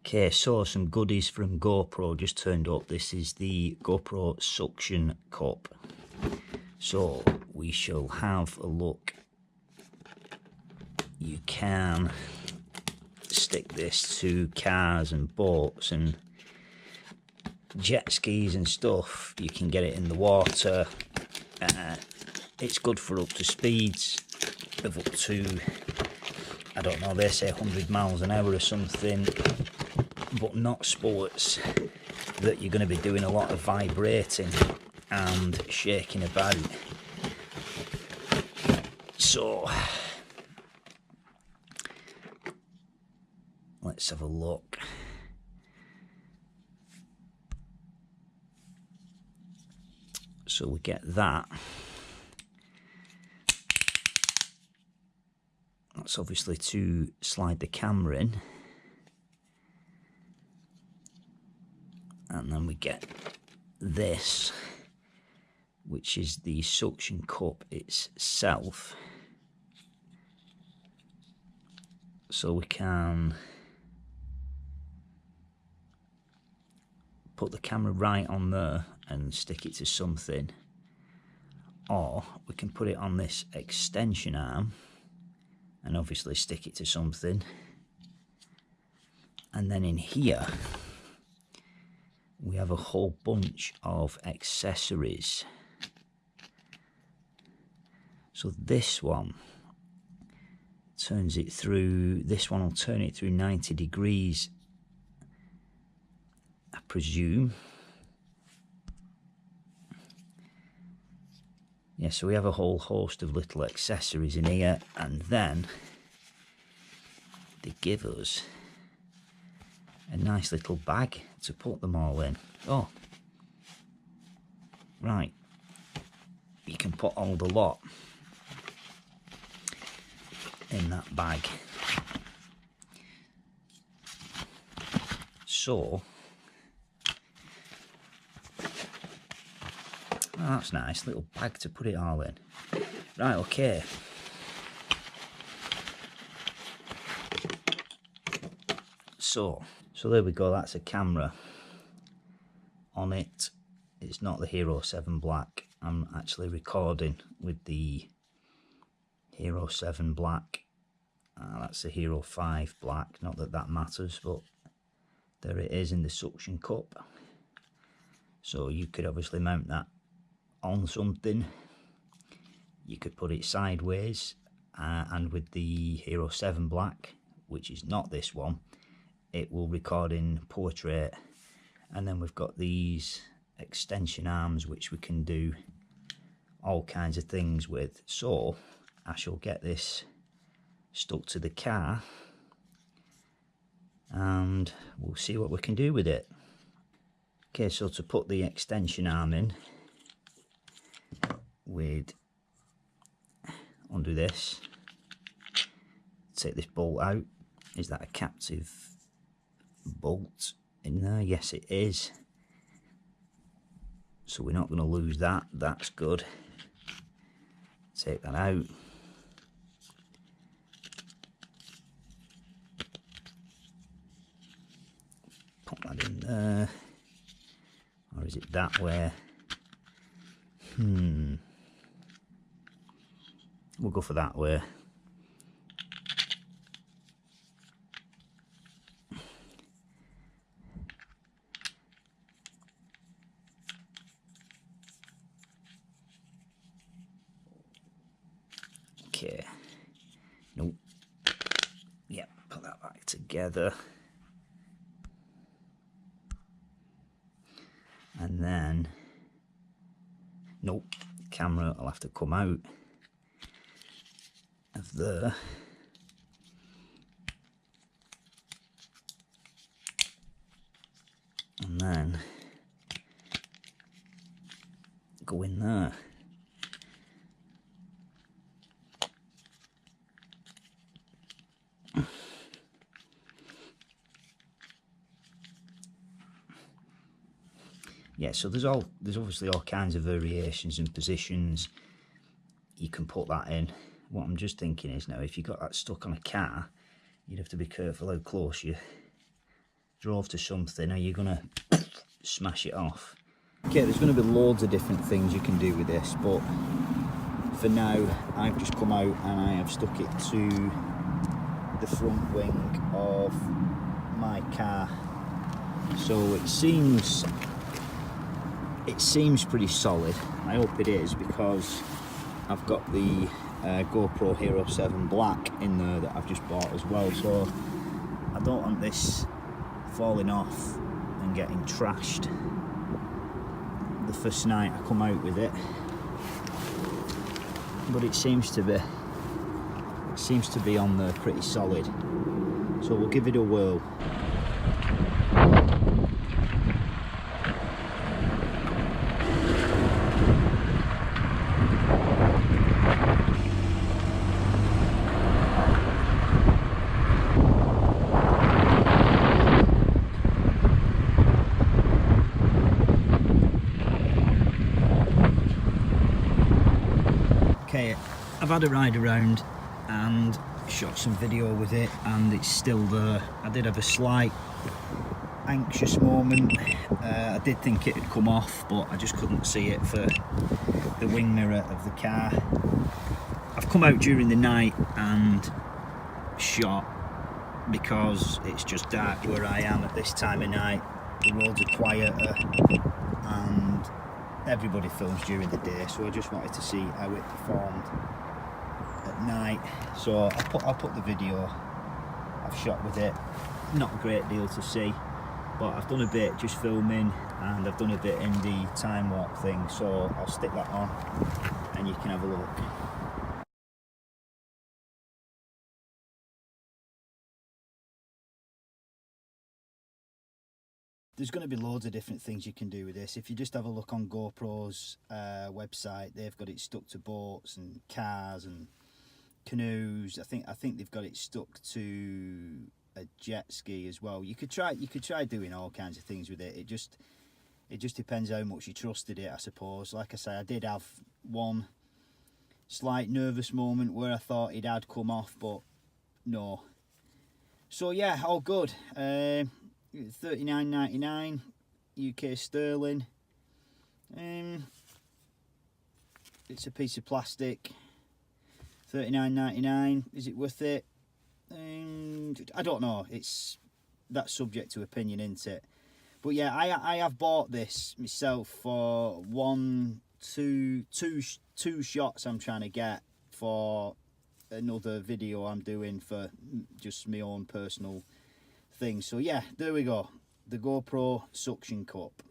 Okay, so some goodies from GoPro just turned up. This is the GoPro suction cup. So we shall have a look. You can stick this to cars and boats and jet skis and stuff. You can get it in the water. It's good for up to speeds of up to, I don't know, they say 100 miles an hour or something, but not sports that you're going to be doing a lot of vibrating and shaking about. So let's have a look. So we get that. That's obviously to slide the camera in. And then we get this, which is the suction cup itself. So we can put the camera right on there and stick it to something, or we can put it on this extension arm and obviously stick it to something. And then in here we have a whole bunch of accessories. So this one turns it through, this one will turn it through 90 degrees, I presume. Yeah, so we have a whole host of little accessories in here, and then they give us a nice little bag to put them all in. Oh, right, you can put all the lot in that bag. So, oh, that's nice, little bag to put it all in. Right, okay. So there we go, that's a camera on it. It's not the Hero 7 Black. I'm actually recording with the Hero 7 Black. That's the Hero 5 Black, not that that matters, but there it is in the suction cup. So you could obviously mount that on something. You could put it sideways, and with the Hero 7 Black, which is not this one, it will record in portrait. And then we've got these extension arms which we can do all kinds of things with. So I shall get this stuck to the car and we'll see what we can do with it. Okay, so to put the extension arm in, we'd undo this, take this bolt out. Is that a captive bolt in there? Yes, it is. So we're not going to lose that. That's good. Take that out. Put that in there. Or is it that way? We'll go for that way. Okay. Nope. Yep, put that back together. And then, nope, the camera will have to come out of there. And then go in there. Yeah, so there's obviously all kinds of variations and positions you can put that in. What I'm just thinking is, now if you got that stuck on a car, you'd have to be careful how close you drove to something, are you gonna smash it off? Okay, there's going to be loads of different things you can do with this, but for now I've just come out and I have stuck it to the front wing of my car. So it seems pretty solid. I hope it is, because I've got the GoPro Hero 7 Black in there that I've just bought as well, so I don't want this falling off and getting trashed the first night I come out with it. But it seems to be on there pretty solid, so we'll give it a whirl. Okay, I've had a ride around and shot some video with it, and it's still there. I did have a slight anxious moment. I did think it had come off, but I just couldn't see it for the wing mirror of the car. I've come out during the night and shot, because it's just dark where I am at this time of night. The roads are quieter and everybody films during the day, so I just wanted to see how it performed at night. So I'll put the video I've shot with it. Not a great deal to see, but I've done a bit just filming, and I've done a bit in the time warp thing, so I'll stick that on and you can have a look. There's going to be loads of different things you can do with this. If you just have a look on GoPro's website, they've got it stuck to boats and cars and canoes. I think they've got it stuck to a jet ski as well. You could try doing all kinds of things with it. It just depends how much you trusted it, I suppose. Like I say, I did have one slight nervous moment where I thought it had come off, but no. So yeah, all good. $39.99 UK sterling. It's a piece of plastic. $39.99. Is it worth it? I don't know. That's subject to opinion, isn't it? But yeah, I have bought this myself for two shots I'm trying to get for another video I'm doing for just my own personal thing. So yeah, there we go, the GoPro suction cup.